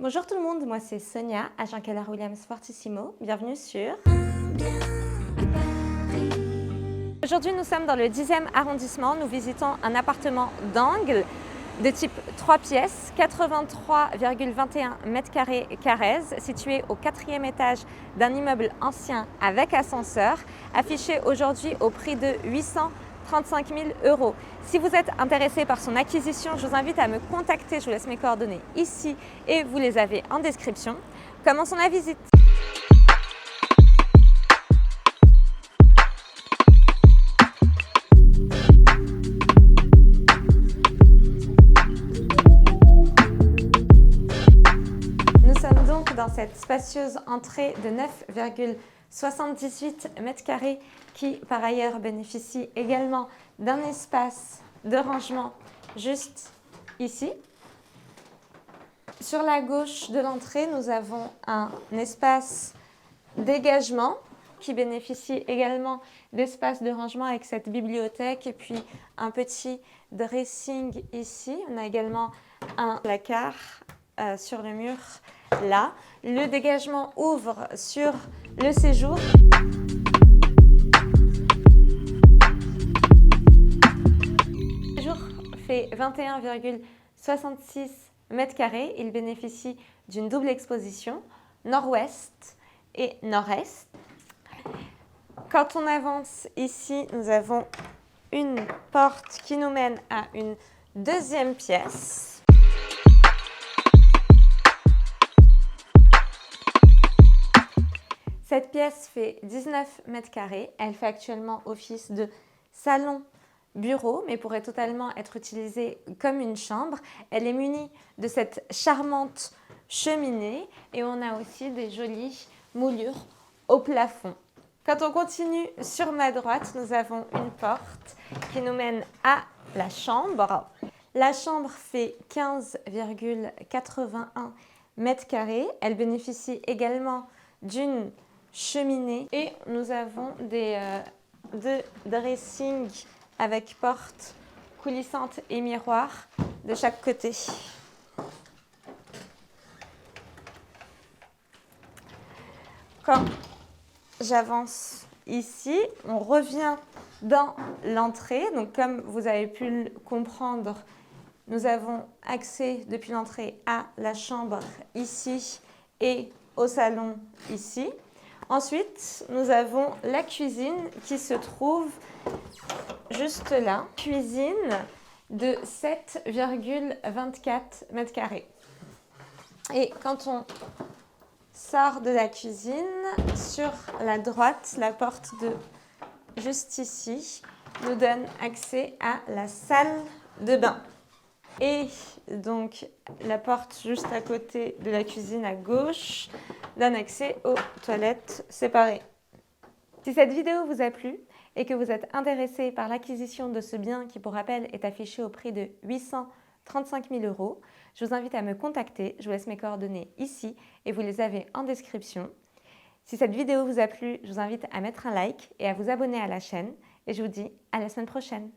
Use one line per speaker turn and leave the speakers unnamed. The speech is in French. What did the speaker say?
Bonjour tout le monde, moi c'est Sonia, agent Keller Williams Fortissimo. Bienvenue sur... Aujourd'hui nous sommes dans le 10e arrondissement. Nous visitons un appartement d'angle de type 3 pièces, 83,21 m² Carrez, situé au 4e étage d'un immeuble ancien avec ascenseur, affiché aujourd'hui au prix de 835 000 €. Si vous êtes intéressé par son acquisition, je vous invite à me contacter. Je vous laisse mes coordonnées ici et vous les avez en description. Commençons la visite. Nous sommes donc dans cette spacieuse entrée de 9,78 m² qui par ailleurs bénéficie également d'un espace de rangement juste ici. Sur la gauche de l'entrée, nous avons un espace dégagement qui bénéficie également d'espace de rangement avec cette bibliothèque et puis un petit dressing ici. On a également un placard sur le mur là. Le dégagement ouvre sur le séjour. Le séjour fait 21,66 m². Il bénéficie d'une double exposition, nord-ouest et nord-est. Quand on avance ici, nous avons une porte qui nous mène à une deuxième pièce. Cette pièce fait 19 m². Elle fait actuellement office de salon bureau, mais pourrait totalement être utilisée comme une chambre. Elle est munie de cette charmante cheminée et on a aussi des jolies moulures au plafond. Quand on continue sur ma droite, nous avons une porte qui nous mène à la chambre. La chambre fait 15,81 m². Elle bénéficie également d'une cheminée et nous avons deux dressings avec porte coulissante et miroir de chaque côté. Quand j'avance ici, on revient dans l'entrée. Donc comme vous avez pu le comprendre, nous avons accès depuis l'entrée à la chambre ici et au salon ici. Ensuite, nous avons la cuisine qui se trouve juste là. Cuisine de 7,24 m². Et quand on sort de la cuisine, sur la droite, la porte de juste ici nous donne accès à la salle de bain. Et donc la porte juste à côté de la cuisine à gauche donne accès aux toilettes séparées. Si cette vidéo vous a plu et que vous êtes intéressé par l'acquisition de ce bien qui, pour rappel, est affiché au prix de 835 000 €, je vous invite à me contacter. Je vous laisse mes coordonnées ici et vous les avez en description. Si cette vidéo vous a plu, je vous invite à mettre un like et à vous abonner à la chaîne. Et je vous dis à la semaine prochaine.